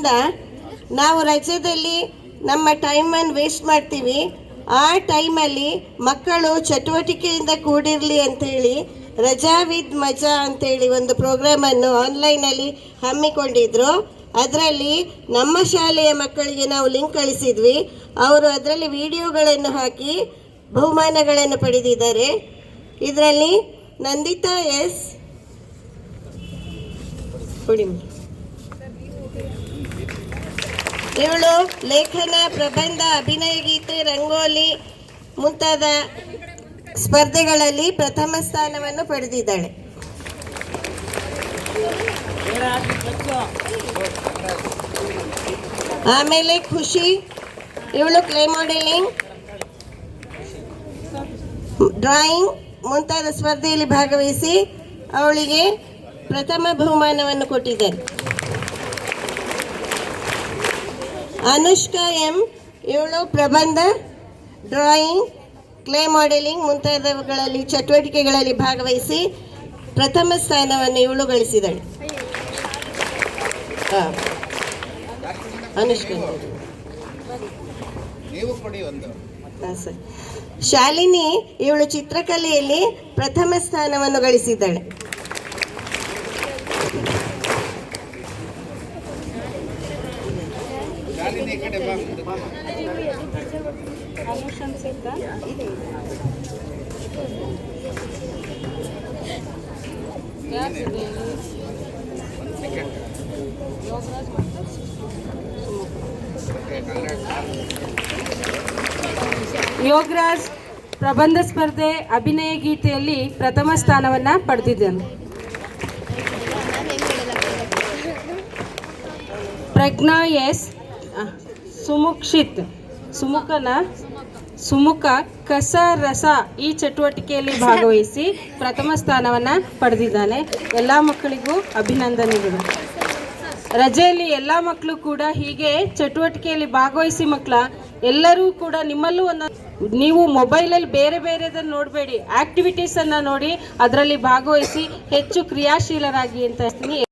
ಆದ್ದರಿಂದ ನಾವು ರಜೆಯಲ್ಲಿ ನಮ್ಮ ಟೈಮನ್ನು ವೇಸ್ಟ್ ಮಾಡ್ತೀವಿ. ಆ ಟೈಮಲ್ಲಿ ಮಕ್ಕಳು ಚಟುವಟಿಕೆಯಿಂದ ಕೂಡಿರಲಿ ಅಂಥೇಳಿ ರಜಾ ವಿದ್ ಮಜಾ ಅಂತೇಳಿ ಒಂದು ಪ್ರೋಗ್ರಾಮನ್ನು ಆನ್ಲೈನಲ್ಲಿ ಹಮ್ಮಿಕೊಂಡಿದ್ರು. ಅದರಲ್ಲಿ ನಮ್ಮ ಶಾಲೆಯ ಮಕ್ಕಳಿಗೆ ನಾವು ಲಿಂಕ್ ಕಳಿಸಿದ್ವಿ. ಅವರು ಅದರಲ್ಲಿ ವಿಡಿಯೋಗಳನ್ನು ಹಾಕಿ ಬಹುಮಾನಗಳನ್ನು ಪಡೆದಿದ್ದಾರೆ. ಇದರಲ್ಲಿ ನಂದಿತಾ ಎಸ್ ಇವಳು ಲೇಖನ, ಪ್ರಬಂಧ, ಅಭಿನಯ ಗೀತೆ, ರಂಗೋಲಿ ಮುಂತಾದ ಸ್ಪರ್ಧೆಗಳಲ್ಲಿ ಪ್ರಥಮ ಸ್ಥಾನವನ್ನು ಪಡೆದಿದ್ದಾಳೆ. ಆಮೇಲೆ ಖುಷಿ, ಇವಳು ಕ್ಲೇ ಮಾಡೆಲಿಂಗ್, ಡ್ರಾಯಿಂಗ್ ಮುಂತಾದ ಸ್ಪರ್ಧೆಯಲ್ಲಿ ಭಾಗವಹಿಸಿ ಅವಳಿಗೆ ಪ್ರಥಮ ಬಹುಮಾನವನ್ನು ಕೊಟ್ಟಿದ್ದಾರೆ. ಅನುಷ್ಕಾ ಎಂ, ಇವಳು ಪ್ರಬಂಧ, ಡ್ರಾಯಿಂಗ್, ಕ್ಲೇ ಮಾಡೆಲಿಂಗ್ ಮುಂತಾದವುಗಳಲ್ಲಿ ಚಟುವಟಿಕೆಗಳಲ್ಲಿ ಭಾಗವಹಿಸಿ ಪ್ರಥಮ ಸ್ಥಾನವನ್ನು ಇವಳು ಗಳಿಸಿದಳು. ಅನುಷ್ಕಾ. ಶಾಲಿನಿ, ಇವಳು ಚಿತ್ರಕಲೆಯಲ್ಲಿ ಪ್ರಥಮ ಸ್ಥಾನವನ್ನು ಗಳಿಸಿದ್ದಾಳೆ. ಯೋಗರಾಜ್ ಪ್ರಬಂಧ ಸ್ಪರ್ಧೆ, ಅಭಿನಯ ಗೀತೆಯಲ್ಲಿ ಪ್ರಥಮ ಸ್ಥಾನವನ್ನು ಪಡೆದಿದ್ದಾನೆ. ಪ್ರಜ್ಞಾ ಎಸ್, ಸುಮುಖ ಕಸ ರಸ ಈ ಚಟುವಟಿಕೆಯಲ್ಲಿ ಭಾಗವಹಿಸಿ ಪ್ರಥಮ ಸ್ಥಾನವನ್ನು ಪಡೆದಿದ್ದಾನೆ. ಎಲ್ಲ ಮಕ್ಕಳಿಗೂ ಅಭಿನಂದನೆಗಳು. ರಜೆಯಲ್ಲಿ ಎಲ್ಲ ಮಕ್ಕಳು ಕೂಡ ಹೀಗೆ ಚಟುವಟಿಕೆಯಲ್ಲಿ ಭಾಗವಹಿಸಿ ಎಲ್ಲರೂ ಕೂಡ ನಿಮ್ಮಲ್ಲೂ ನೀವು ಮೊಬೈಲಲ್ಲಿ ಬೇರೆ ಬೇರೆದನ್ನು ನೋಡಬೇಡಿ, ಆಕ್ಟಿವಿಟೀಸನ್ನು ನೋಡಿ ಅದರಲ್ಲಿ ಭಾಗವಹಿಸಿ ಹೆಚ್ಚು ಕ್ರಿಯಾಶೀಲರಾಗಿ ಅಂತ ಹೇಳ್ತೀನಿ.